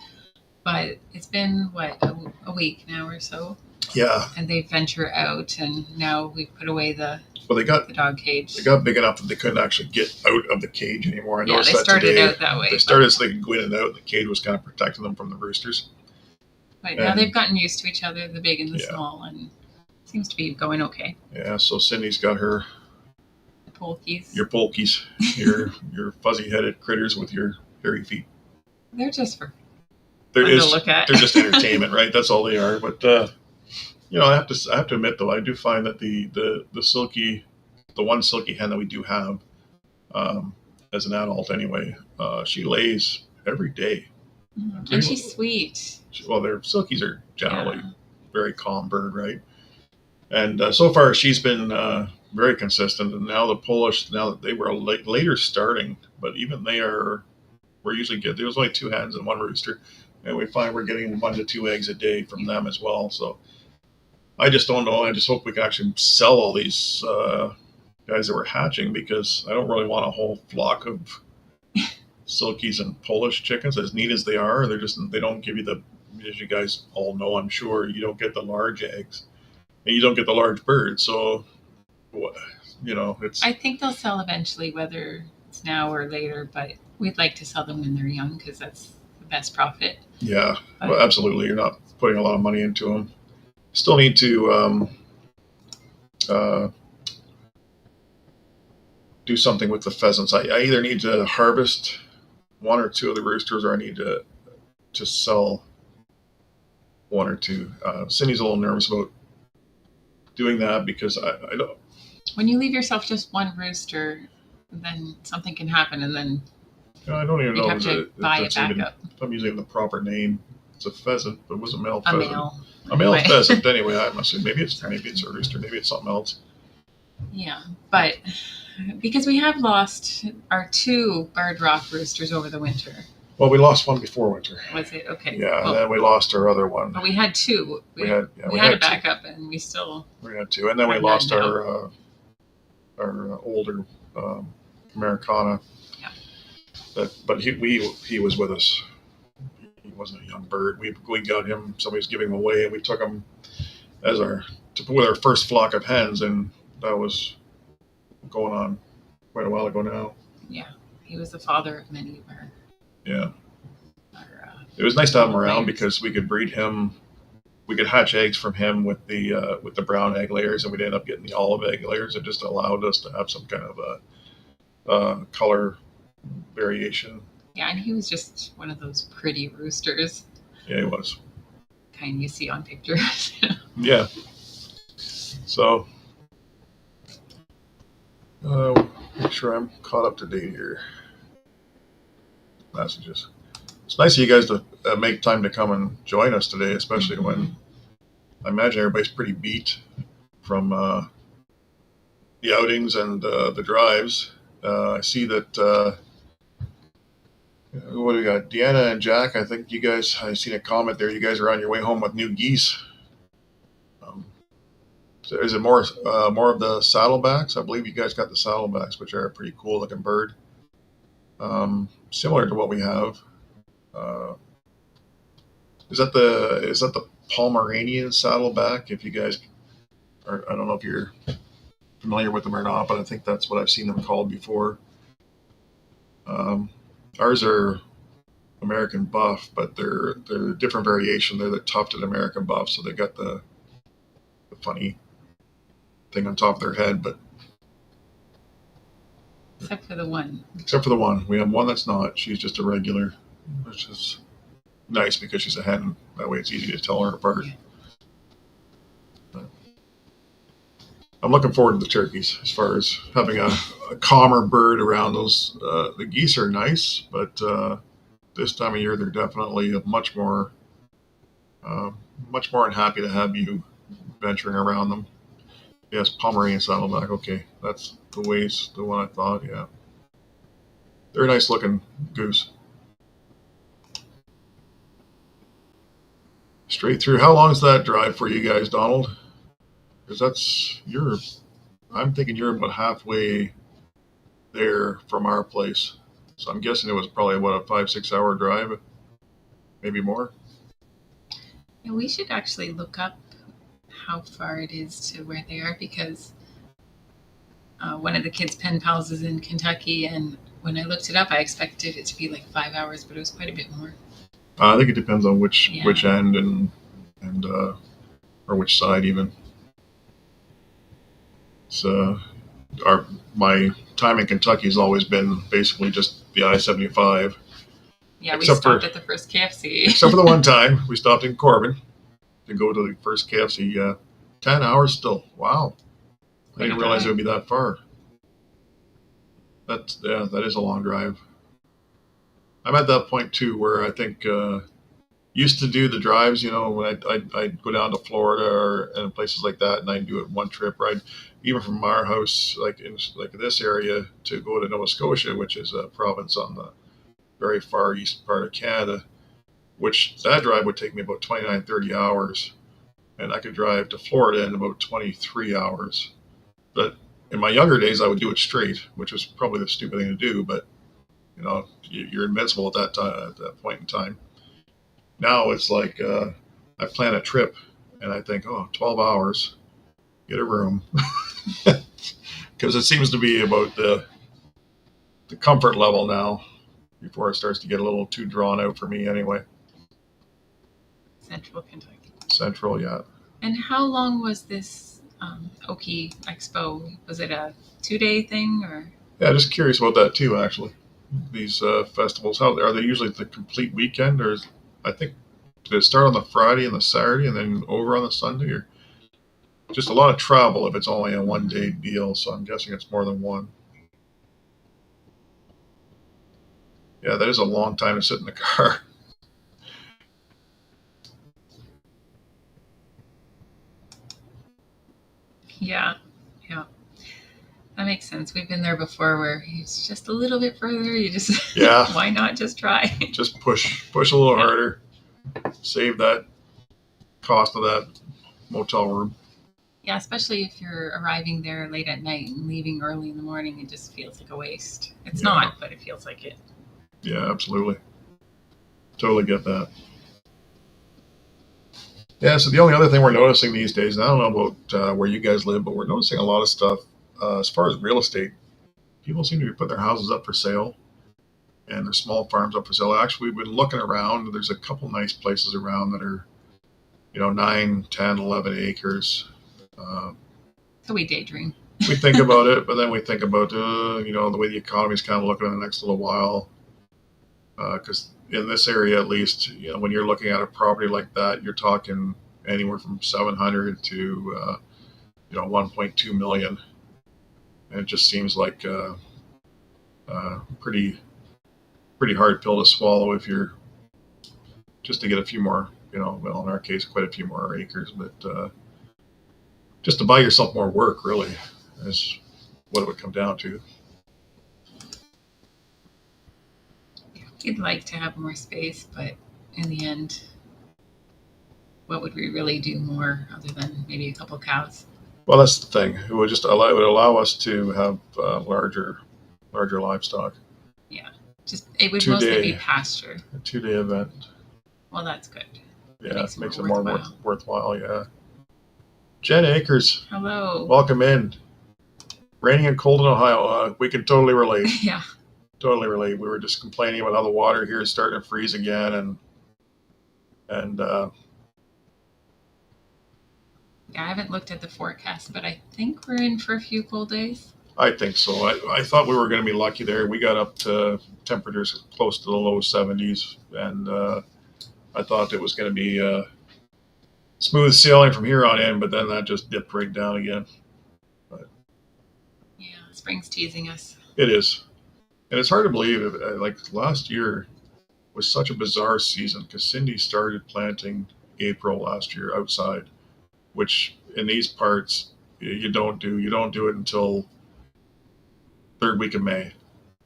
But it's been, a week now or so. Yeah. And they venture out, and now we've put away the dog cage. They got big enough that they couldn't actually get out of the cage anymore. I noticed they started today. Out that way. They started so they could go in and out, and the cage was kind of protecting them from the roosters. Right, now they've gotten used to each other, the big and the small, and it seems to be going okay. Yeah, so Cindy's got her polkies. Your polkies. your fuzzy-headed critters with your hairy feet. They're just fun to look at. They're just entertainment, right? That's all they are. But I have to admit though, I do find that the one silky hen that we do have, as an adult anyway, she lays every day. And she's sweet. Their silkies are generally very calm bird, right? And so far she's been very consistent. And now the Polish, now that they were later starting, but even we're usually good. There's only 2 hens and 1 rooster, and we find we're getting 1 to 2 eggs a day from them as well. So I just don't know. I just hope we can actually sell all these guys that were hatching, because I don't really want a whole flock of silkies and Polish chickens, as neat as they are. They don't give you as you guys all know, I'm sure, you don't get the large eggs and you don't get the large birds. So, it's. I think they'll sell eventually, whether it's now or later, but we'd like to sell them when they're young because that's the best profit. Yeah, well, absolutely. You're not putting a lot of money into them. Still need to do something with the pheasants. I either need to harvest 1 or 2 of the roosters, or I need to sell 1 or 2. Cindy's a little nervous about doing that because I don't. When you leave yourself just 1 rooster, then something can happen, and then I don't even know have to buy it back up. If I'm using the proper name. It's a pheasant, but it was a male A pheasant. A male pheasant. Anyway, I must say maybe it's a rooster, maybe it's something else. Yeah, but because we have lost our 2 barred rock roosters over the winter. Well, we lost 1 before winter. Was it? Okay. Yeah, and then we lost our other one. But we had 2. We had a backup, and we had 2, and then we lost our older Americana. Yeah. But he was with us. He wasn't a young bird. We got him. Somebody was giving him away, and we took him as with our first flock of hens, and that was going on quite a while ago now. Yeah, he was the father of many of our. Yeah. It was nice to have him around because we could breed him we could hatch eggs from him with the brown egg layers, and we'd end up getting the olive egg layers. It just allowed us to have some kind of a color variation. Yeah, and he was just one of those pretty roosters. Yeah, he was. Kind you see on pictures. Yeah. So, make sure I'm caught up to date here. Messages. It's nice of you guys to make time to come and join us today, especially when I imagine everybody's pretty beat from the outings and the drives. I see that. What do we got? Deanna and Jack, I think you guys, I seen a comment there. You guys are on your way home with new geese. So is it more of the saddlebacks? I believe you guys got the saddlebacks, which are a pretty cool looking bird. Similar to what we have. Is that the Pomeranian saddleback? If you guys are, I don't know if you're familiar with them or not, but I think that's what I've seen them called before. Ours are American buff, but they're a different variation. They're the tufted American buff, so they got the funny thing on top of their head. But Except for the one. Except for the one. We have one that's not. She's just a regular, which is nice because she's a hen. That way it's easy to tell her apart. But I'm looking forward to the turkeys as far as having a calmer bird around those. The geese are nice, but this time of year they're definitely much more unhappy to have you venturing around them. Yes, Pomeranian saddleback. Okay, that's the one I thought. Yeah, they're a nice looking goose. Straight through. How long is that drive for you guys, Donald? Because I'm thinking you're about halfway there from our place. So I'm guessing it was probably, a 5-6 hour drive? Maybe more? Yeah, we should actually look up how far it is to where they are, because one of the kids' pen pals is in Kentucky, and when I looked it up, I expected it to be like 5 hours, but it was quite a bit more. I think it depends on which end and or which side even. So my time in Kentucky has always been basically just the I-75. Yeah, we stopped at the first KFC. Except for the one time we stopped in Corbin to go to the first KFC. 10 hours still. Wow. I didn't realize it would be that far. That is a long drive. I'm at that point too where I think used to do the drives, when I'd go down to Florida and places like that, and I'd do it one trip, right? Even from our house, like in this area, to go to Nova Scotia, which is a province on the very far east part of Canada, which that drive would take me about 29, 30 hours. And I could drive to Florida in about 23 hours. But in my younger days, I would do it straight, which was probably the stupid thing to do, but you're invincible at that point in time. Now it's like I plan a trip and I think, 12 hours, get a room. Because it seems to be about the comfort level now before it starts to get a little too drawn out for me anyway. Central Kentucky. Central, yeah. And how long was this Okie Expo? Was it a 2-day thing or? Yeah, just curious about that too, actually. These festivals, how are they usually the complete weekend, or I think did it start on the Friday and the Saturday and then over on the Sunday, or just a lot of travel if it's only a 1-day deal? So I'm guessing it's more than one. Yeah, that is a long time to sit in the car. Yeah. That makes sense. We've been there before where it's just a little bit further. You just, why not just try? Just push a little harder. Save that cost of that motel room. Yeah, especially if you're arriving there late at night and leaving early in the morning, it just feels like a waste. It's not, but it feels like it. Yeah, absolutely. Totally get that. Yeah, so the only other thing we're noticing these days, and I don't know about where you guys live, but we're noticing a lot of stuff as far as real estate. People seem to be putting their houses up for sale and their small farms up for sale. Actually, we've been looking around. There's a couple nice places around that are 9, 10, 11 acres. So we daydream. We think about it, but then we think about, the way the economy is kind of looking in the next little while. Because in this area, at least, when you're looking at a property like that, you're talking anywhere from 700 to 1.2 million, and it just seems like pretty hard pill to swallow if you're just to get a few more, well, in our case, quite a few more acres, but just to buy yourself more work, really, is what it would come down to. We'd like to have more space, but in the end, what would we really do more other than maybe a couple cows? Well, that's the thing. It would allow us to have larger livestock. Yeah, it would 2 mostly day, be pasture. A 2-day event. Well, that's good. Yeah, it makes it more worthwhile. Yeah. Jen Akers. Hello. Welcome in. Raining and cold in Ohio. We can totally relate. Yeah. Totally relate. We were just complaining about how the water here is starting to freeze again, and I haven't looked at the forecast, but I think we're in for a few cold days. I think so. I thought we were going to be lucky there. We got up to temperatures close to the low 70s, and I thought it was going to be smooth sailing from here on in, but then that just dipped right down again. But yeah, spring's teasing us. It is. And it's hard to believe, like last year was such a bizarre season because Cindy started planting April last year outside, which in these parts you don't do it until third week of May.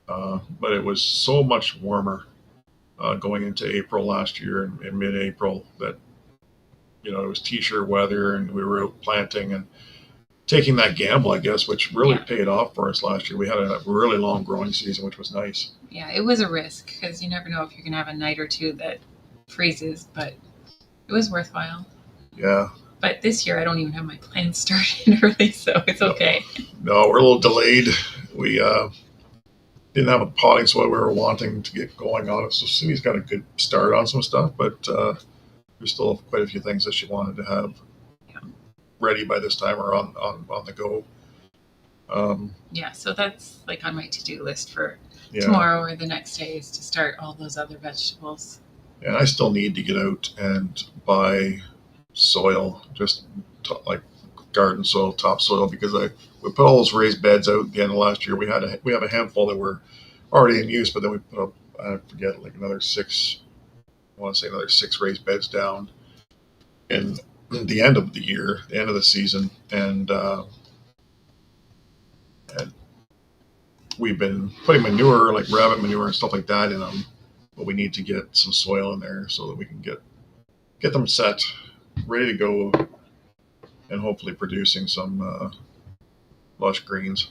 But it was so much warmer going into April last year and in mid-April that it was t-shirt weather and we were out planting and taking that gamble, I guess, which really paid off for us last year. We had a really long growing season, which was nice. Yeah, it was a risk because you never know if you're going to have a night or two that freezes, but it was worthwhile. Yeah. But this year, I don't even have my plants started early, so it's okay. No, we're a little delayed. We didn't have a potting soil we were wanting to get going on it, so Cindy's got a good start on some stuff, but there's still quite a few things that she wanted to have ready by this time or on the go. Yeah, so that's like on my to-do list for tomorrow or the next day is to start all those other vegetables. And I still need to get out and buy soil, just like garden soil, topsoil, because we put all those raised beds out at the end of last year. We have a handful that were already in use, but then we put up, I forget, like another 6 raised beds down in the end of the year, the end of the season, and we've been putting manure, like rabbit manure and stuff like that in them, but we need to get some soil in there so that we can get them set, ready to go, and hopefully producing some lush greens.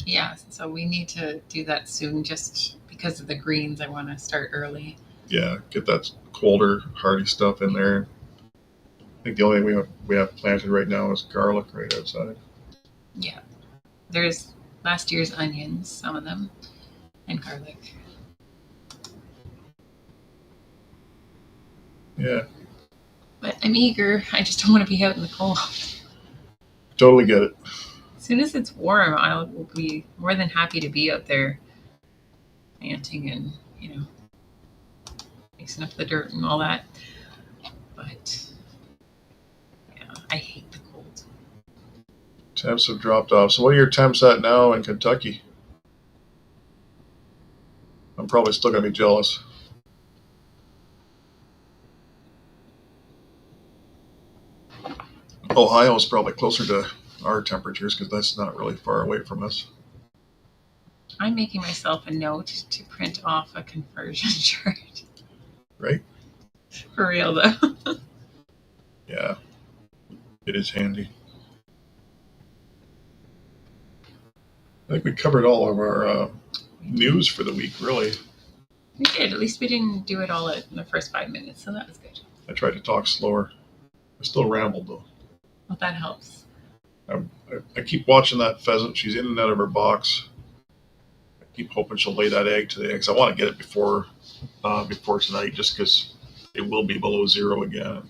Yeah, so we need to do that soon just because of the greens. I want to start early. Yeah, get that colder, hardy stuff in there. I think the only thing we have planted right now is garlic right outside. Yeah. There's last year's onions, some of them, and garlic. Yeah. But I'm eager. I just don't want to be out in the cold. Totally get it. As soon as it's warm, I will be more than happy to be out there planting and, mixing up the dirt and all that. But I hate the cold. Temps have dropped off. So what are your temps at now in Kentucky? I'm probably still going to be jealous. Ohio is probably closer to our temperatures because that's not really far away from us. I'm making myself a note to print off a conversion chart. Right? For real, though. Yeah. It is handy. I think we covered all of our news for the week, really. We did. At least we didn't do it all in the first 5 minutes, so that was good. I tried to talk slower. I still rambled, though. Well, that helps. I keep watching that pheasant. She's in and out of her box. I keep hoping she'll lay that egg today because I want to get it before tonight, just because it will be below zero again.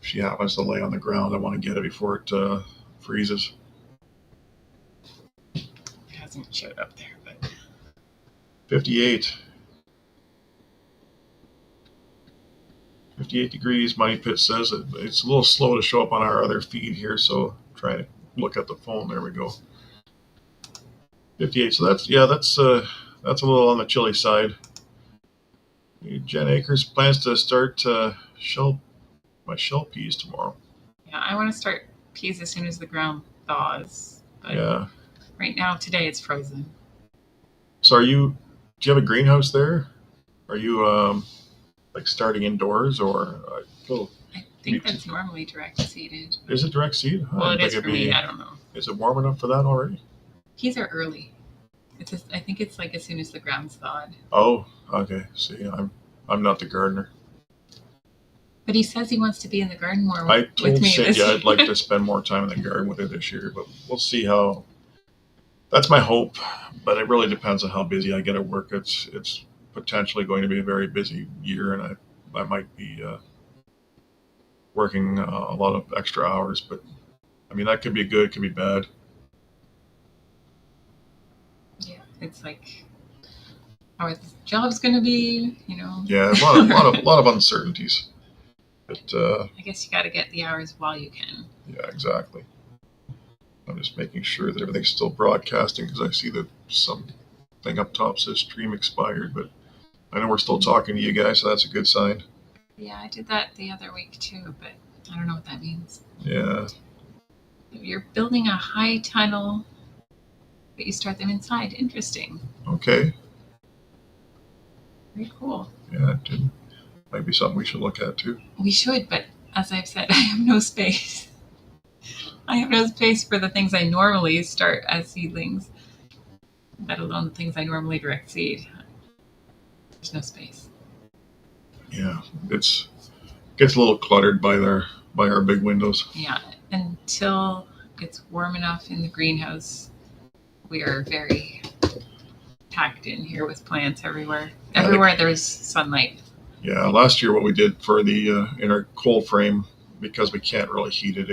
she happens to lay on the ground, I want to get it before it freezes. It hasn't showed up there, but 58. 58 degrees, Money Pit says. It's a little slow to show up on our other feed here, so try to look at the phone. There we go. 58. So that's a little on the chilly side. Jen Acres plans to start my shell peas tomorrow. yeah, I want to start peas as soon as the ground thaws. But Yeah. right now, today it's frozen. So do you have a greenhouse there? Are you like starting indoors or? I think that's normally direct seeded. Is it direct seed? Well, it is for me. I don't know. Is it warm enough for that already? Peas are early. I think it's like as soon as the ground's thawed. Oh, okay. See, I'm not the gardener. But he says he wants to be in the garden more I with told me this Cynthia year. I'd like to spend more time in the garden with her this year, but we'll see how. That's my hope, but it really depends on how busy I get at work. It's potentially going to be a very busy year, and I might be working a lot of extra hours. But I mean, that could be good, could be bad. Yeah, it's like how the job's going to be, Yeah, a lot of uncertainties. But I guess you got to get the hours while you can. yeah, exactly. I'm just making sure that everything's still broadcasting because I see that something up top says stream expired, but I know we're still talking to you guys, so that's a good sign. Yeah, I did that the other week too, but I don't know what that means. Yeah. You're building a high tunnel, but you start them inside. Interesting. Okay. Very cool. Yeah, it might be something we should look at too. We should, but as I've said, I have no space. I have no space for the things I normally start as seedlings, let alone the things I normally direct seed. There's no space. Yeah, gets a little cluttered by our big windows. Yeah, until it's warm enough in the greenhouse, we are very packed in here with plants everywhere. Everywhere there's sunlight. Yeah, last year what we did for the in our cold frame, because we can't really heat it,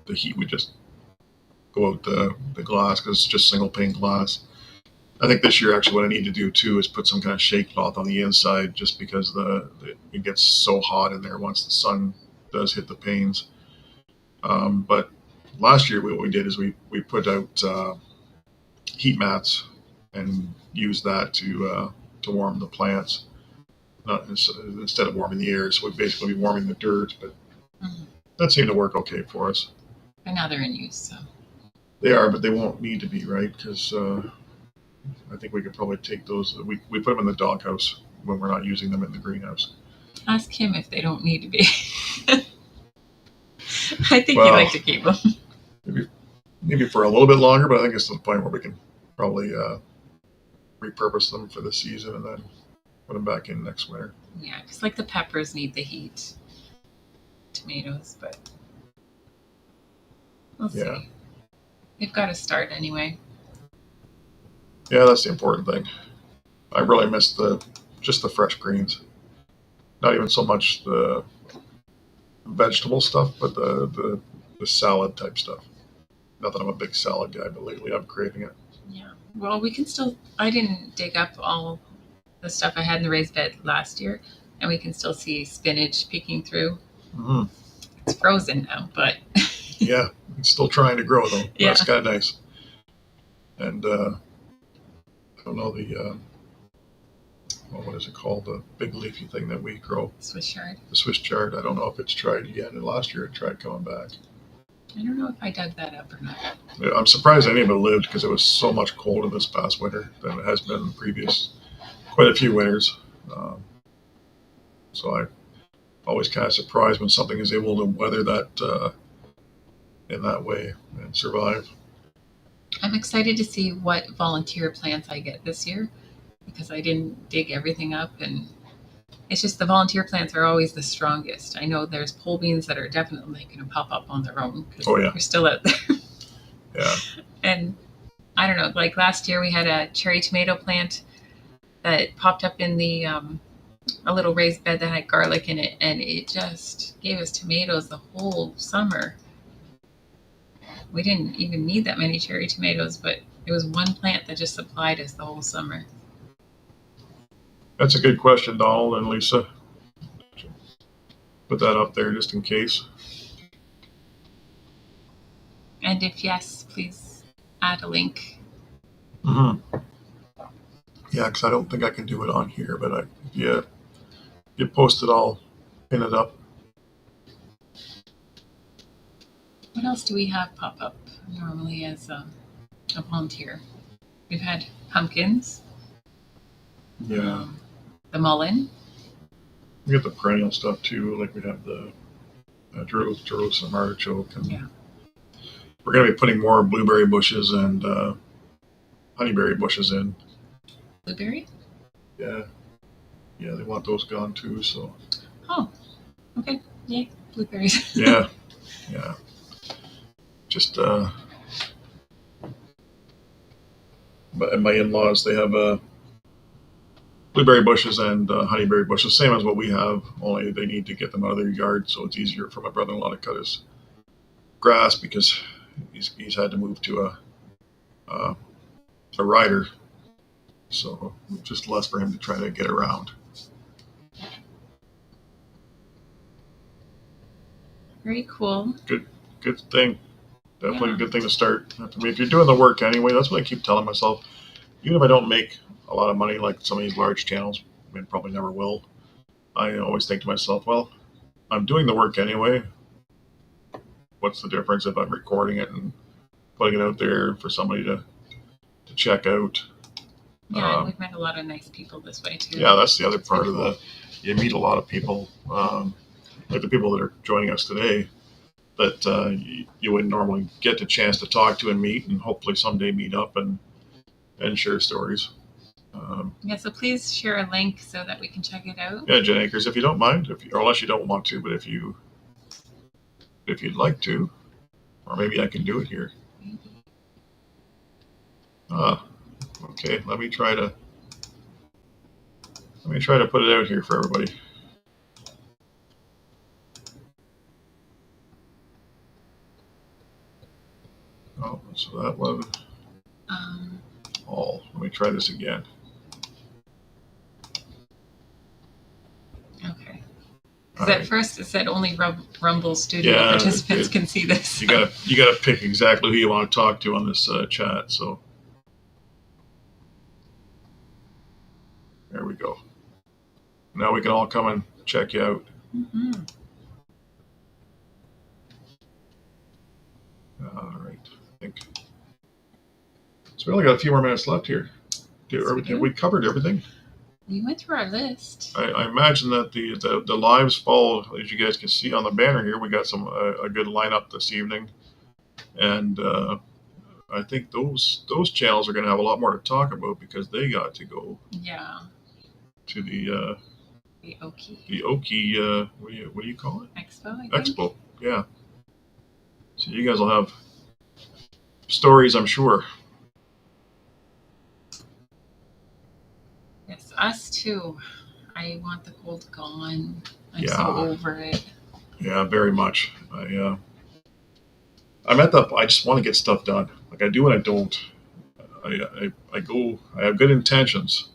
the heat would just go out the glass because it's just single pane glass. I think this year actually what I need to do too is put some kind of shade cloth on the inside just because it gets so hot in there once the sun does hit the panes. But last year what we did is we put out heat mats and used that to warm the plants, not instead of warming the air. So we'd basically be warming the dirt, but that seemed to work okay for us. But now they're in use, so. They are, but they won't need to be, right? Because I think we could probably take those. We put them in the doghouse when we're not using them in the greenhouse. Ask him if they don't need to be. I think he'd like to keep them. Maybe for a little bit longer, but I think it's to the point where we can probably repurpose them for the season and then put them back in next winter. Yeah, because like the peppers need the heat. Tomatoes, but we'll see. Yeah. They've got to start anyway. Yeah, that's the important thing. I really miss just the fresh greens. Not even so much the vegetable stuff, but the salad type stuff. Not that I'm a big salad guy, but lately I'm craving it. Yeah. Well, we can still. I didn't dig up all the stuff I had in the raised bed last year, and we can still see spinach peeking through. Mm-hmm. It's frozen now, but yeah, it's still trying to grow though. Yeah. That's kind of nice. And I don't know what is it called? The big leafy thing that we grow. Swiss chard. The Swiss chard. I don't know if it's tried yet. And last year it tried coming back. I don't know if I dug that up or not. I'm surprised any of it lived because it was so much colder this past winter than it has been in previous, quite a few winters. So I always kind of surprised when something is able to weather that in that way and survive. I'm excited to see what volunteer plants I get this year because I didn't dig everything up, and it's just the volunteer plants are always the strongest. I know there's pole beans that are definitely going to pop up on their own because they're still out there. Yeah. And I don't know, like last year we had a cherry tomato plant that popped up in the a little raised bed that had garlic in it, and it just gave us tomatoes the whole summer. We didn't even need that many cherry tomatoes, but it was one plant that just supplied us the whole summer. That's a good question, Donald and Lisa. Put that up there just in case. And if yes, please add a link. Mm-hmm. Yeah, because I don't think I can do it on here, but you post it, I'll pin it up. What else do we have pop up normally as a volunteer? We've had pumpkins. Yeah. The mullein. We get the perennial stuff too, like we have the Jerusalem artichoke. And yeah. We're going to be putting more blueberry bushes and honeyberry bushes in. Blueberry? Yeah. Yeah, they want those gone too, so. Oh, okay. Yay, blueberries. Yeah. Just, but my in-laws, they have blueberry bushes and honeyberry bushes, same as what we have, only they need to get them out of their yard, so it's easier for my brother-in-law to cut his grass because he's had to move to a rider, so just less for him to try to get around. Very cool. Good thing. Definitely a good thing to start. I mean, if you're doing the work anyway, that's what I keep telling myself. Even if I don't make a lot of money like some of these large channels, I mean, probably never will, I always think to myself, well, I'm doing the work anyway. What's the difference if I'm recording it and putting it out there for somebody to check out? Yeah, and we've met a lot of nice people this way too. Yeah, that's the other part of you meet a lot of people, like the people that are joining us today, that you wouldn't normally get the chance to talk to and meet, and hopefully someday meet up and share stories. Yeah, so please share a link so that we can check it out. Yeah, Jen Acres, if you don't mind, or unless you don't want to, but if you'd like to, or maybe I can do it here. Okay, let me try to put it out here for everybody. Oh, so that was all. Let me try this again. Okay. Because at first it said only Rumble Studio participants can see this. You gotta pick exactly who you want to talk to on this chat. So there we go. Now we can all come and check you out. Mm-hmm. All right, I think. So we only got a few more minutes left here. We covered everything. We went through our list. I imagine that the lives fall, as you guys can see on the banner here. We got a good lineup this evening, and I think those channels are going to have a lot more to talk about because they got to go. Yeah. To the Oki. The Oki. What do you call it? Expo. I think. Expo. Yeah. So you guys will have stories, I'm sure. Yes, us too. I want the cold gone. I'm so over it. Yeah, very much. I'm at that. I just want to get stuff done. Like I do and I don't. I go. I have good intentions,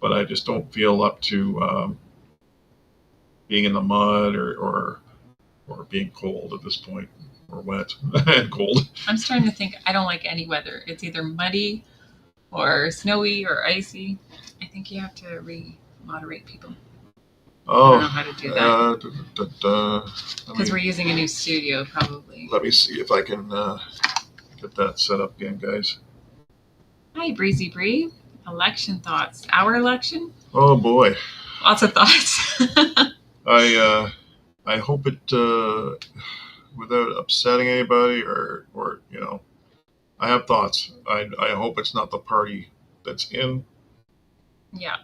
but I just don't feel up to being in the mud or being cold at this point, or wet and cold. I'm starting to think I don't like any weather. It's either muddy or snowy or icy. I think you have to moderate people. Oh, I don't know how to do that. Because we're using a new studio, probably. Let me see if I can get that set up again, guys. Hi, Breezy Bree. Election thoughts. Our election? Oh boy. Lots of thoughts. I hope it without upsetting anybody or I have thoughts. I hope it's not the party that's in. Yeah.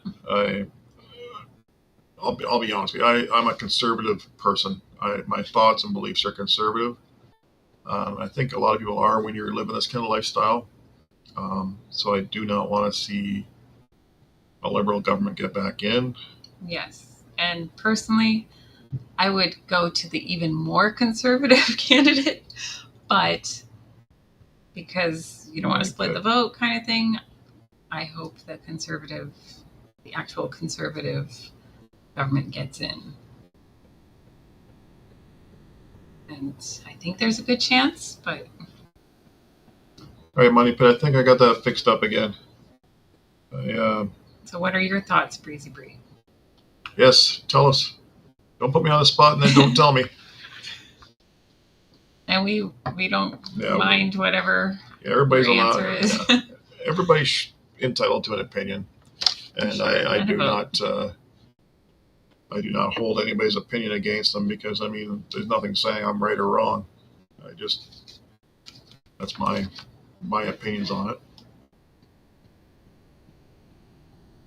I'll be honest with you. I'm a conservative person. My thoughts and beliefs are conservative. I think a lot of people are when you're living this kind of lifestyle. So I do not want to see a liberal government get back in. Yes. And personally, I would go to the even more conservative candidate, but because you don't want to split the vote kind of thing, I hope the actual conservative government gets in. And I think there's a good chance, but. All right, Money Pit, I think I got that fixed up again. So what are your thoughts, Breezy Bree? Yes, tell us. Don't put me on the spot and then don't tell me. And we don't mind whatever everybody's your answer is. Yeah. Everybody's entitled to an opinion, and sure, I do not hold anybody's opinion against them because I mean there's nothing saying I'm right or wrong. That's my opinions on it.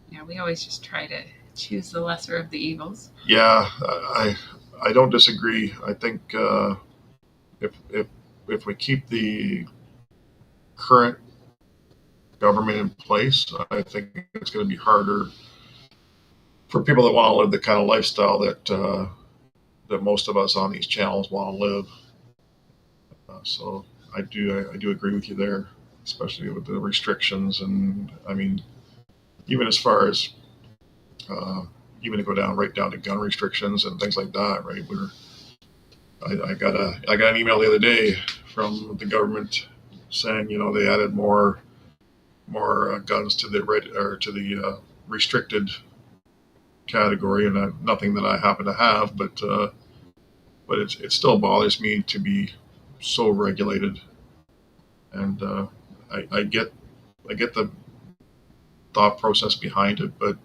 Yeah, we always just try to choose the lesser of the evils. Yeah, I don't disagree. I think if we keep the current government in place, I think it's going to be harder for people that want to live the kind of lifestyle that most of us on these channels want to live. So I do agree with you there, especially with the restrictions, and I mean, even as far as even to go right down to gun restrictions and things like that, right? I got an email the other day from the government saying, they added more guns to the restricted category, and nothing that I happen to have, but it still bothers me to be so regulated, and I get the thought process behind it, but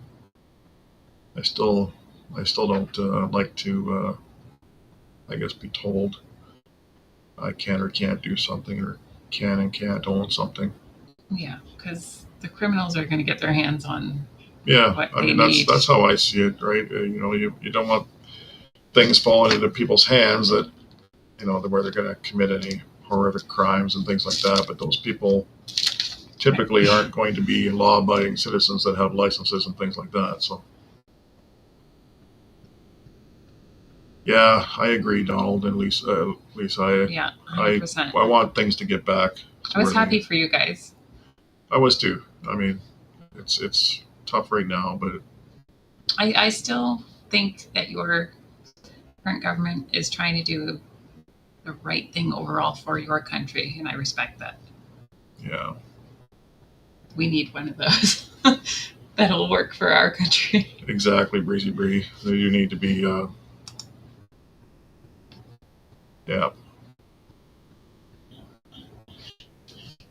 I still don't like to I guess be told I can or can't do something, or can and can't own something. Yeah, because the criminals are going to get their hands on. Yeah, I mean that's how I see it, right? You don't want things falling into people's hands that where they're going to commit any horrific crimes and things like that. But those people typically aren't going to be law-abiding citizens that have licenses and things like that. So, yeah, I agree, Donald and Lisa. Yeah, 100%. I want things to get back. I was happy for you guys. I was too. I mean, it's tough right now, but I still think that your current government is trying to do the right thing overall for your country, and I respect that. Yeah. We need one of those that'll work for our country. Exactly, Breezy Bree. They do need to be, yeah.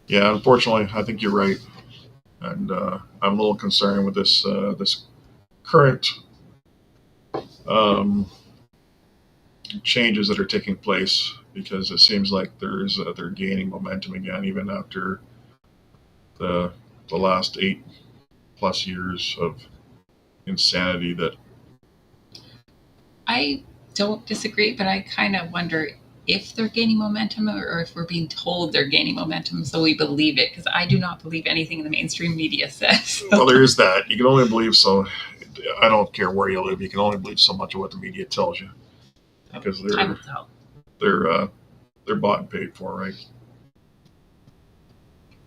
Yeah, unfortunately, I think you're right. And I'm a little concerned with this current changes that are taking place, because it seems like they're gaining momentum again, even after the last 8+ years of insanity. That I don't disagree, but I kind of wonder if they're gaining momentum or if we're being told they're gaining momentum so we believe it, because I do not believe anything the mainstream media says. So. Well, there is that. You can only believe so. I don't care where you live. You can only believe so much of what the media tells you, because they're bought and paid for, right?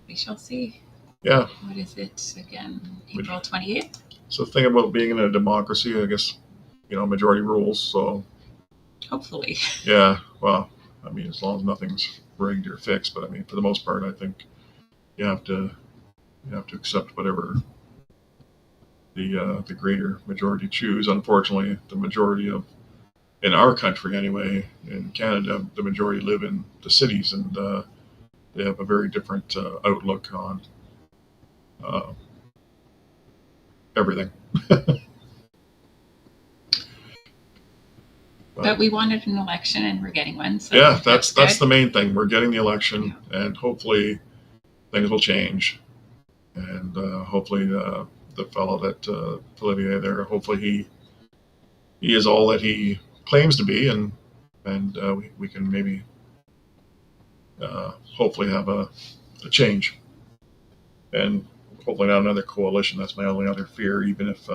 We shall see. Yeah. What is it again? April 28th? So the thing about being in a democracy, I guess, majority rules. So hopefully. Yeah. Well, I mean, as long as nothing's rigged or fixed, but I mean, for the most part, I think you have to accept whatever the greater majority choose. Unfortunately, the majority in our country anyway, in Canada, the majority live in the cities, and they have a very different outlook on everything. But we wanted an election, and we're getting one. So yeah, that's the main thing. We're getting the election, and hopefully things will change. And hopefully the fellow that Olivier there, hopefully he is all that he claims to be, and we can maybe hopefully have a change, and hopefully not another coalition. That's my only other fear. Even if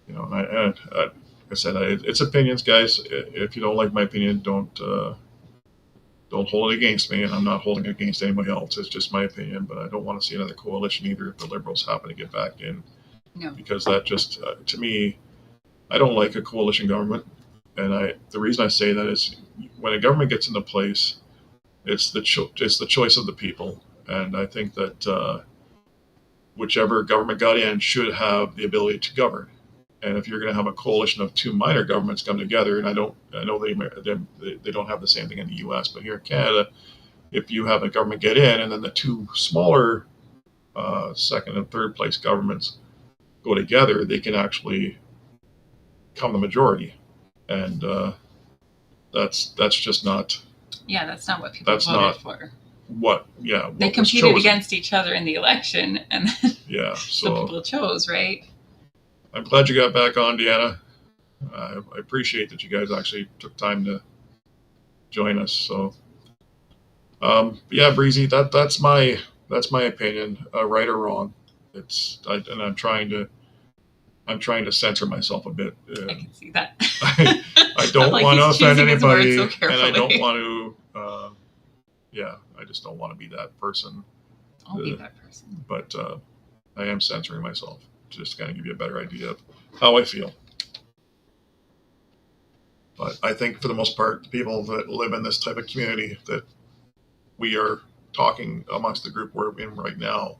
You know, like I said, it's opinions, guys. If you don't like my opinion, don't hold it against me, and I'm not holding it against anybody else. It's just my opinion, but I don't want to see another coalition either if the Liberals happen to get back in, No. because that just, to me, I don't like a coalition government. And the reason I say that is when a government gets into place, it's the choice of the people, and I think that whichever government got in should have the ability to govern. And if you're going to have a coalition of two minor governments come together, and I know they don't have the same thing in the U.S., but here in Canada, if you have a government get in, and then the two smaller second and third place governments go together, they can actually become the majority, and that's just not. Yeah, that's not what people That's voted not for. What? Yeah, They what was competed chosen. against each other in the election, and then Yeah, the so people chose, right? I'm glad you got back on, Deanna. I appreciate that you guys actually took time to join us. So, yeah, Breezy, that's my opinion, right or wrong. And I'm trying to censor myself a bit. I can see that. I don't Like want to he's offend choosing his words anybody, so and I don't carefully. want to. Yeah, I just don't want to be that person. I'll be that person. But I am censoring myself just to kind of give you a better idea of how I feel. But I think for the most part, people that live in this type of community that we are talking amongst the group we're in right now,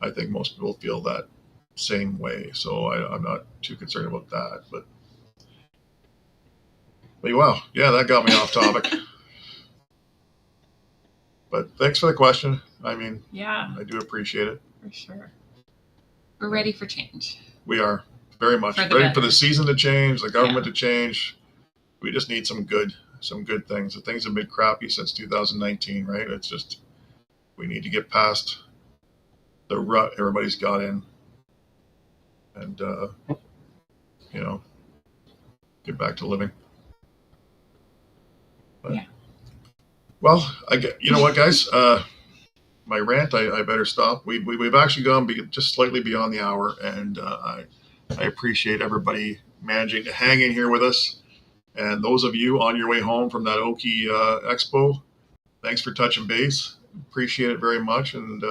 I think most people feel that same way. So I'm not too concerned about that. But wow, yeah, that got me off topic. But thanks for the question. I mean, Yeah, I do appreciate it. for sure. We're ready for change. We are very much For the ready for better. the season to change, the government to change. We just need some good things. The things have been crappy since 2019, right? It's just we need to get past the rut everybody's got in, and get back to living. But, yeah. Well, you know what, guys? My rant, I better stop. We've actually gone just slightly beyond the hour, and I appreciate everybody managing to hang in here with us. And those of you on your way home from that Oki Expo, thanks for touching base. Appreciate it very much. And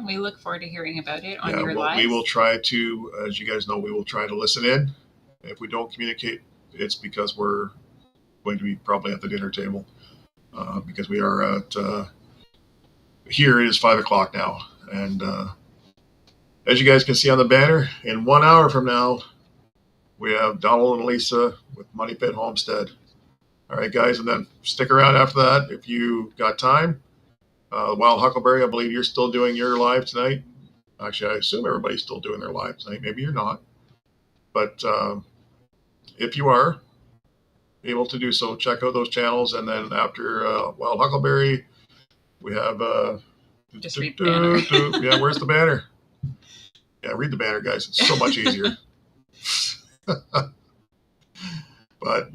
we look forward to hearing about it on your lives. We will try to, as you guys know, we will try to listen in. If we don't communicate, it's because we're going to be probably at the dinner table because we are at, here it is 5:00 now. And as you guys can see on the banner, in 1 hour from now, we have Donald and Lisa with Money Pit Homestead. All right, guys, and then stick around after that if you got time. Wild Huckleberry, I believe you're still doing your live tonight. Actually, I assume everybody's still doing their live tonight. Maybe you're not. But if you are able to do so, check out those channels. And then after Wild Huckleberry, we have... Just read the banner. Yeah, where's the banner? Yeah, read the banner, guys. It's so much easier. But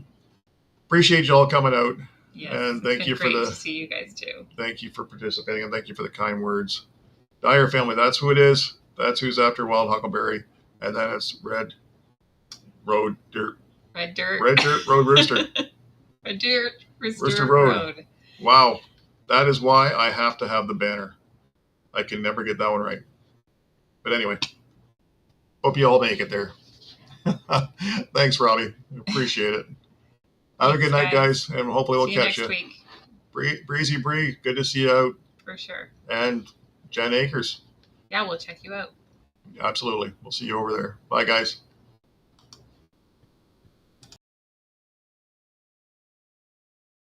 appreciate you all coming out. Yes, and thank you for to see you guys too. Thank you for participating, and thank you for the kind words. Dyer family, that's who it is. That's who's after Wild Huckleberry, and then it's Red Road Dirt. Red Dirt. Red Dirt Road Rooster. Red Dirt Rooster Road. Wow, that is why I have to have the banner. I can never get that one right. But anyway, hope you all make it there. Thanks, Robbie. Appreciate it. Have a good night, guys, and hopefully we'll catch you. Next week. Breezy Bree, good to see you out. For sure. And Jen Akers. Yeah, we'll check you out. Absolutely. We'll see you over there. Bye, guys.